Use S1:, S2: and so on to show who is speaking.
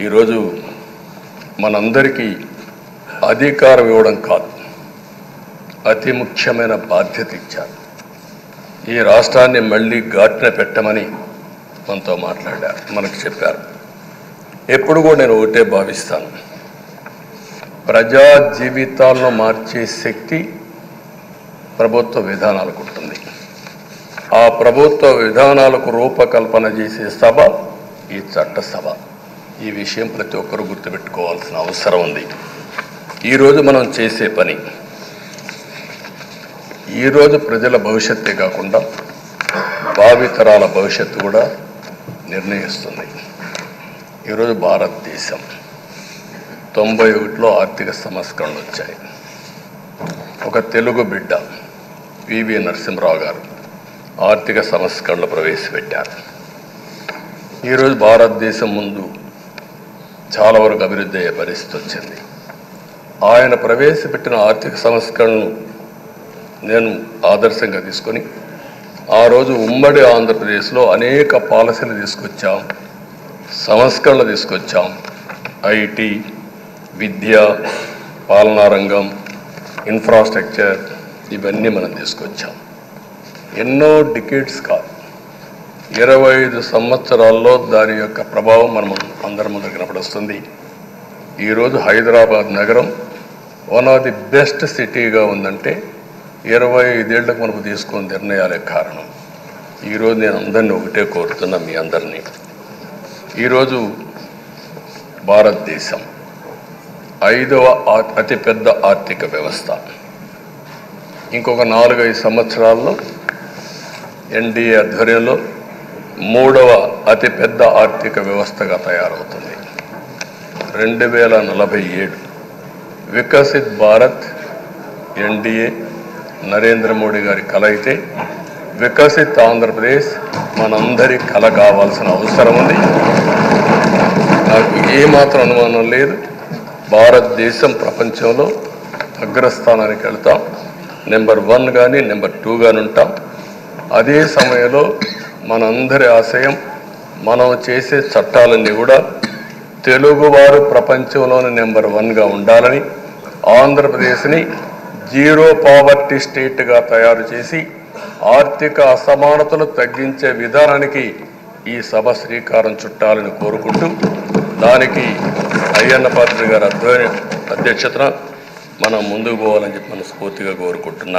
S1: ఈరోజు మనందరికీ అధికారం ఇవ్వడం కాదు, అతి ముఖ్యమైన బాధ్యత ఇచ్చారు. ఈ రాష్ట్రాన్ని మళ్ళీ ఘాటున పెట్టమని మనతో మాట్లాడారు, మనకు చెప్పారు. ఎప్పుడు కూడా నేను ఒకటే భావిస్తాను, ప్రజా జీవితాలను మార్చే శక్తి ప్రభుత్వ విధానాలకు ఉంటుంది. ఆ ప్రభుత్వ విధానాలకు రూపకల్పన చేసే సభ ఈ చట్టసభ. ఈ విషయం ప్రతి ఒక్కరూ గుర్తుపెట్టుకోవాల్సిన అవసరం ఉంది. ఈరోజు మనం చేసే పని ఈరోజు ప్రజల భవిష్యత్తే కాకుండా భావితరాల భవిష్యత్తు కూడా నిర్ణయిస్తుంది. ఈరోజు భారతదేశం 91లో ఆర్థిక సంస్కరణలు వచ్చాయి. ఒక తెలుగు బిడ్డ పివి నరసింహరావు గారు ఆర్థిక సంస్కరణలు ప్రవేశపెట్టారు. ఈరోజు భారతదేశం ముందు చాలా వరకు అభివృద్ధి అయ్యే పరిస్థితి వచ్చింది. ఆయన ప్రవేశపెట్టిన ఆర్థిక సంస్కరణలు నేను ఆదర్శంగా తీసుకొని ఆ రోజు ఉమ్మడి ఆంధ్రప్రదేశ్లో అనేక పాలసీలు తీసుకొచ్చాం, సంస్కరణలు తీసుకొచ్చాం. ఐటీ, విద్య, పాలనా రంగం, ఇన్ఫ్రాస్ట్రక్చర్ ఇవన్నీ మనం తీసుకొచ్చాం. ఎన్నో డికేడ్స్ కాదు, 25 సంవత్సరాల్లో దాని యొక్క ప్రభావం మనం అందరి ముందు కనపడుస్తుంది. ఈరోజు హైదరాబాద్ నగరం వన్ ఆఫ్ ది బెస్ట్ సిటీగా ఉందంటే 25 ఏళ్లకు మనకు తీసుకున్న నిర్ణయాలే కారణం. ఈరోజు నేను అందరినీ ఒకటే కోరుతున్నా, మీ అందరినీ, ఈరోజు భారతదేశం 5వ అతిపెద్ద ఆర్థిక వ్యవస్థ. ఇంకొక 4-5 సంవత్సరాల్లో ఎన్డీఏ ఆధ్వర్యంలో 3వ అతిపెద్ద ఆర్థిక వ్యవస్థగా తయారవుతుంది. 2047 వికసిత్ భారత్ ఎన్డీఏ నరేంద్ర మోడీ గారి కల అయితే, వికసిత్ ఆంధ్రప్రదేశ్ మనందరి కల కావాల్సిన అవసరం ఉంది. నాకు ఏమాత్రం అనుమానం లేదు, భారతదేశం ప్రపంచంలో అగ్రస్థానానికి వెళ్తాం. నెంబర్ 1 కానీ నెంబర్ 2 కానీ ఉంటాం. అదే సమయంలో మనందరి ఆశయం, మనం చేసే చట్టాలన్నీ కూడా తెలుగువారు ప్రపంచంలోని నెంబర్ 1గా ఉండాలని, ఆంధ్రప్రదేశ్ని జీరో పావర్టీ స్టేట్గా తయారు చేసి ఆర్థిక అసమానతలు తగ్గించే విధానానికి ఈ సభ శ్రీకారం చుట్టాలని కోరుకుంటూ, దానికి అయ్యన్న పాత్రుడు గారి అధ్యక్షతన మనం ముందుకు పోవాలని చెప్పి మనస్ఫూర్తిగా కోరుకుంటున్నాను.